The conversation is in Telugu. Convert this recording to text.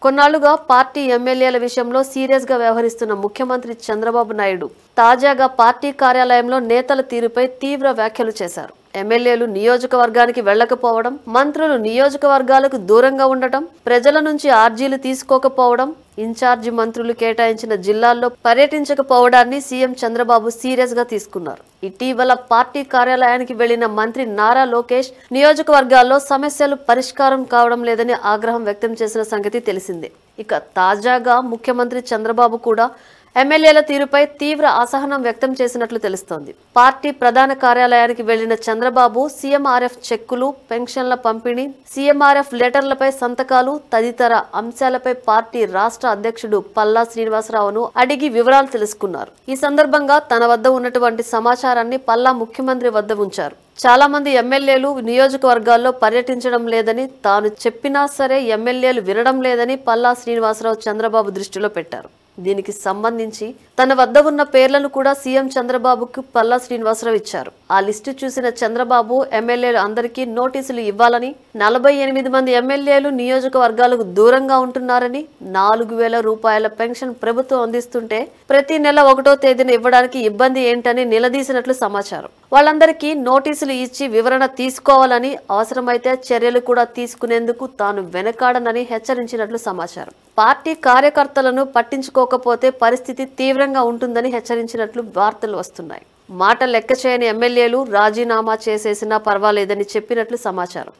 కొన్నాళ్లుగా పార్టీ ఎమ్మెల్యేల విషయంలో సీరియస్ గా వ్యవహరిస్తున్న ముఖ్యమంత్రి చంద్రబాబు నాయుడు తాజాగా పార్టీ కార్యాలయంలో నేతల తీరుపై తీవ్ర వ్యాఖ్యలు చేశారు. ఎమ్మెల్యేలు నియోజకవర్గానికి వెళ్లకపోవడం, మంత్రులు నియోజకవర్గాలకు దూరంగా ఉండటం, ప్రజల నుంచి ఆర్జీలు తీసుకోకపోవడం, ఇన్ఛార్జి మంత్రులు కేటాయించిన జిల్లాల్లో పర్యటించకపోవడాన్ని సీఎం చంద్రబాబు సీరియస్ గా తీసుకున్నారు. ఇటీవల పార్టీ కార్యాలయానికి వెళ్లిన మంత్రి నారా లోకేష్ నియోజకవర్గాల్లో సమస్యలు పరిష్కారం కావడం లేదని ఆగ్రహం వ్యక్తం చేసిన సంగతి తెలిసిందే. ఇక తాజాగా ముఖ్యమంత్రి చంద్రబాబు కూడా ఎమ్మెల్యేల తీరుపై తీవ్ర అసహనం వ్యక్తం చేసినట్లు తెలుస్తోంది. పార్టీ ప్రధాన కార్యాలయానికి వెళ్లిన చంద్రబాబు సీఎంఆర్ఎఫ్ చెక్కులు, పెన్షన్ల పంపిణీ, సీఎంఆర్ఎఫ్ లెటర్లపై సంతకాలు తదితర అంశాలపై పార్టీ రాష్ట్ర అధ్యక్షుడు పల్లా శ్రీనివాసరావును అడిగి వివరాలు తెలుసుకున్నారు. ఈ సందర్భంగా తన వద్ద ఉన్నటువంటి సమాచారాన్ని పల్లా ముఖ్యమంత్రి వద్ద ఉంచారు. చాలా మంది ఎమ్మెల్యేలు నియోజకవర్గాల్లో పర్యటించడం లేదని, తాను చెప్పినా సరే ఎమ్మెల్యేలు వినడం లేదని పల్లా శ్రీనివాసరావు చంద్రబాబు దృష్టిలో పెట్టారు. దీనికి సంబంధించి తన వద్ద ఉన్న పేర్లను కూడా సీఎం చంద్రబాబుకు పల్లా శ్రీనివాసరావు ఇచ్చారు. ఆ లిస్టు చూసిన చంద్రబాబు ఎమ్మెల్యేలు అందరికీ నోటీసులు ఇవ్వాలని, 48 మంది ఎమ్మెల్యేలు నియోజకవర్గాలకు దూరంగా ఉంటున్నారని, 4,000 రూపాయల పెన్షన్ ప్రభుత్వం అందిస్తుంటే ప్రతి నెల 1వ తేదీన ఇవ్వడానికి ఇబ్బంది ఏంటని నిలదీసినట్లు సమాచారం. వాళ్ళందరికీ నోటీసులు ఇచ్చి వివరణ తీసుకోవాలని, అవసరమైతే చర్యలు కూడా తీసుకునేందుకు తాను వెనకాడనని హెచ్చరించినట్లు సమాచారం. పార్టీ కార్యకర్తలను పట్టించుకోకపోతే పరిస్థితి తీవ్రంగా ఉంటుందని హెచ్చరించినట్లు వార్తలు వస్తున్నాయి. మాట లెక్క చేయని ఎమ్మెల్యేలు రాజీనామా చేసేసినా పర్వాలేదని చెప్పినట్లు సమాచారం.